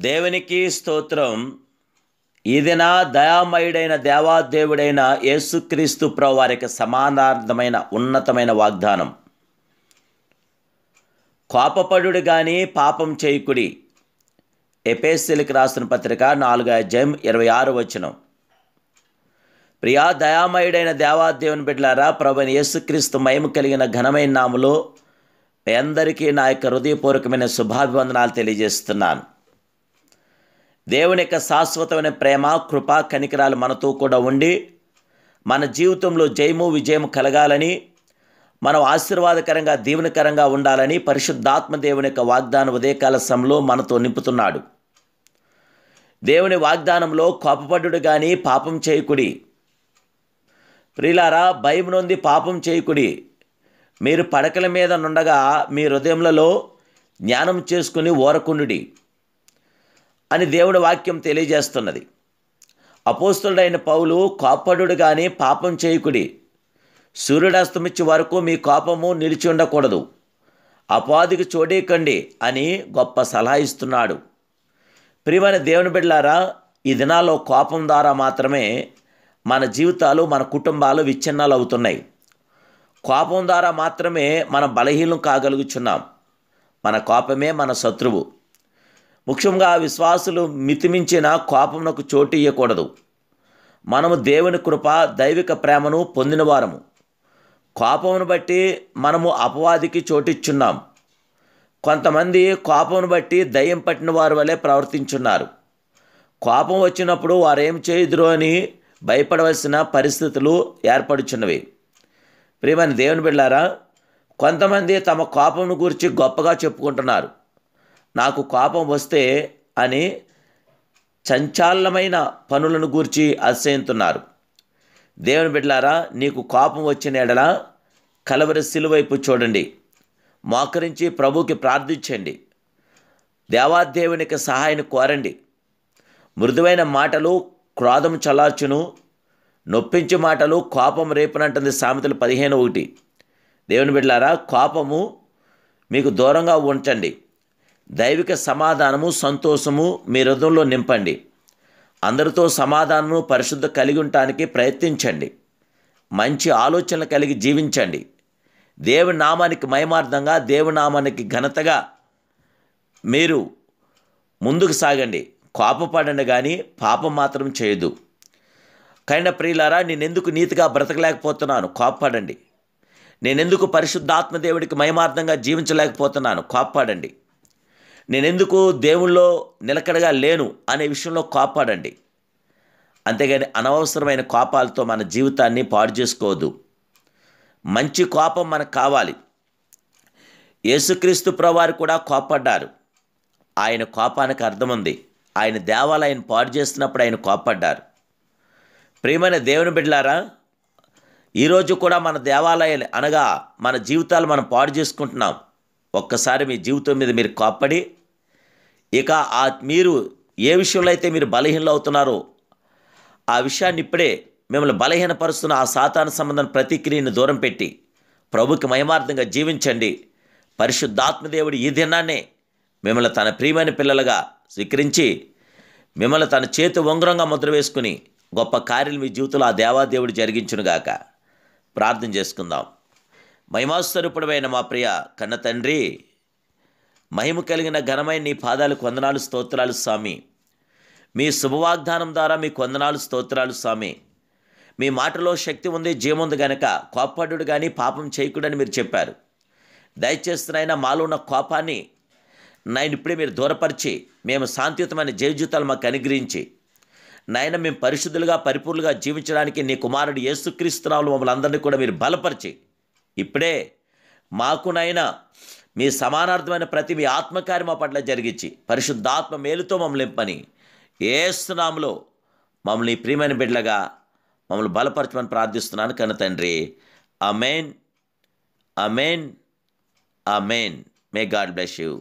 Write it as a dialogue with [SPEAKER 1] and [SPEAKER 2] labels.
[SPEAKER 1] దేవునికి స్తోత్రం. ఈ దిన దయామయుడైన దేవాదేవుడైన యేసుక్రీస్తు ప్రభువారికి సమానార్థమైన ఉన్నతమైన వాగ్దానం. కోపపడుడు గాని పాపం చేయకుడి. ఎఫెసీయులకు రాసిన పత్రిక 4:26. ప్రియా దయామయుడైన దేవాదేవుని బిడ్డలారా, ప్రభువైన యేసుక్రీస్తు మహిమ కలిగిన ఘనమైన నామములో మీ అందరికీ నా యొక్క హృదయపూర్వకమైన శుభాభివందనాలు తెలియజేస్తున్నాను. దేవుని యొక్క శాశ్వతమైన ప్రేమ, కృప, కనికరాలు మనతో కూడా ఉండి మన జీవితంలో జయము విజయము కలగాలని, మనం ఆశీర్వాదకరంగా దీవెనకరంగా ఉండాలని పరిశుద్ధాత్మ దేవుని యొక్క వాగ్దానం ఉదయకాల సమయంలో మనతో నింపుతున్నాడు. దేవుని వాగ్దానంలో కోపపడుడు కానీ పాపం చేయకుడి. ప్రియులారా, భయం నొంది పాపం చేయకుడి. మీరు పడకల మీద నుండగా మీ హృదయములలో జ్ఞానం చేసుకుని ఓరకుండుడి అని దేవుడి వాక్యం తెలియజేస్తున్నది. అపోస్తలుడైన పౌలు, కోపపడుడు కానీ పాపం చేయకుడి, సూర్యుడాస్తమించే వరకు మీ కోపము నిలిచి ఉండకూడదు, అపవాదికి చోడీకండి అని గొప్ప సలహా ఇస్తున్నాడు. ప్రియమైన దేవుని బిడ్డలారా, ఈ దినాల్లో కోపం ద్వారా మాత్రమే మన జీవితాలు, మన కుటుంబాలు విచ్ఛిన్నాలు అవుతున్నాయి. కోపం ద్వారా మాత్రమే మనం బలహీనం కాగలుగుచున్నాం. మన కోపమే మన శత్రువు. ముఖ్యంగా విశ్వాసులు మితిమించిన కోపమునకు చోటు ఇవ్వకూడదు. మనము దేవుని కృప, దైవిక ప్రేమను పొందిన వారము. కోపమును బట్టి మనము అపవాదికి చోటిచ్చున్నాం. కొంతమంది కోపమును బట్టి దయ్యం పట్టిన వారి వలె ప్రవర్తించున్నారు. కోపం వచ్చినప్పుడు వారు ఏం చేయుదురు అని భయపడవలసిన పరిస్థితులు ఏర్పడుచున్నవి. ప్రియమైన దేవుని బిడ్డలారా, కొంతమంది తమ కోపమును గురించి గొప్పగా చెప్పుకుంటున్నారు. నాకు కోపం వస్తే అని చంచాలమైన పనులను గూర్చి అతిశయిస్తున్నారు. దేవుని బిడ్డలారా, నీకు కోపం వచ్చిన ఎడల కలవరి సిలువైపు చూడండి, మోకరించి ప్రభువుకి ప్రార్థించండి, దేవాదేవునికి సహాయాన్ని కోరండి. మృదువైన మాటలు క్రోధం చల్లార్చును, నొప్పించే మాటలు కోపం రేపునంటుంది సామెతలు 15:1. దేవుని బిడ్డలారా, కోపము మీకు దూరంగా ఉంచండి. దైవిక సమాధానము, సంతోషము మీ హృదయంలో నింపండి. అందరితో సమాధానము, పరిశుద్ధ కలిగి ఉండటానికి ప్రయత్నించండి. మంచి ఆలోచనలు కలిగి జీవించండి. దేవుని నామానికి మహిమార్థంగా, దేవుని నామానికి ఘనతగా మీరు ముందుకు సాగండి. కోపపడండి కానీ పాపం మాత్రం చేయదు. కైన ప్రియులారా, నేనెందుకు నీతిగా బ్రతకలేకపోతున్నాను? కోపపడండి. నేనెందుకు పరిశుద్ధాత్మ దేవుడికి మహిమార్థంగా జీవించలేకపోతున్నాను? కోపపడండి. నేనెందుకు దేవుళ్ళో నిలకడగా లేను అనే విషయంలో కోపపడండి. అంతేగాని అనవసరమైన కోపాలతో మన జీవితాన్ని పాడు చేసుకోవద్దు. మంచి కోపం మనకు కావాలి. యేసుక్రీస్తు ప్రభువారు కూడా కోపపడ్డారు. ఆయన కోపానికి అర్థం ఉంది. ఆయన దేవాలయం పాడు చేస్తున్నప్పుడు ఆయన కోపపడ్డారు. ప్రియమైన దేవుని బిడ్డలారా, ఈరోజు కూడా మన దేవాలయాలు అనగా మన జీవితాలు మనం పాడు చేసుకుంటున్నాం. ఒక్కసారి మీ జీవితం మీద మీరు కోప్పడి, ఇక మీరు ఏ విషయంలో అయితే మీరు బలహీనలు అవుతున్నారో ఆ విషయాన్ని ఇప్పుడే మిమ్మల్ని బలహీనపరుస్తున్న ఆ సాతాను సంబంధం ప్రతిక్రియను దూరం పెట్టి ప్రభుకి మహిమార్థంగా జీవించండి. పరిశుద్ధాత్మదేవుడు ఈ దినాన్నే మిమ్మల్ని తన ప్రియమైన పిల్లలుగా స్వీకరించి మిమ్మల్ని తన చేతి ఉంగరంగా ముద్ర వేసుకుని గొప్ప కార్యాలు మీ జీవితంలో ఆ దేవాదేవుడు జరిగించునుగాక. ప్రార్థన చేసుకుందాం. మహిమాస్వరూపుడమైన మా ప్రియ కన్న తండ్రి, మహిమ కలిగిన ఘనమైన నీ పాదాలకు వందనాలు, స్తోత్రాలు స్వామి. మీ శుభవాగ్దానం ద్వారా మీకు వందనాలు, స్తోత్రాలు స్వామి. మీ మాటలో శక్తి ఉంది, జీవం ఉంది గనక కోపపడుడు కానీ పాపం చేయకూడని మీరు చెప్పారు. దయచేస్తున్నైనా మాలో ఉన్న కోపాన్ని నాయన ఇప్పుడే మీరు దూరపరిచి మేము శాంతియుతమైన జీవితాలు మాకు అనుగ్రహించి నాయన మేము పరిశుద్ధులుగా, పరిపూర్ణులుగా జీవించడానికి నీ కుమారుడు యేసుక్రీస్తు నామములో మమ్మల్ని అందరినీ కూడా మీరు బలపరిచి ఇప్పుడే మాకు నాయన మీ సమానార్థమైన ప్రతి మీ ఆత్మకార్యం మా పట్ల జరిగించి పరిశుద్ధాత్మ మేలుతో మమ్మల్ని నింపని యేసు నామములో మమ్మల్ని ప్రియమైన బిడ్డలుగా మమ్మల్ని బలపరచమని ప్రార్థిస్తున్నాను కన్న తండ్రి. ఆమేన్, ఆమేన్, ఆమేన్. May God bless you.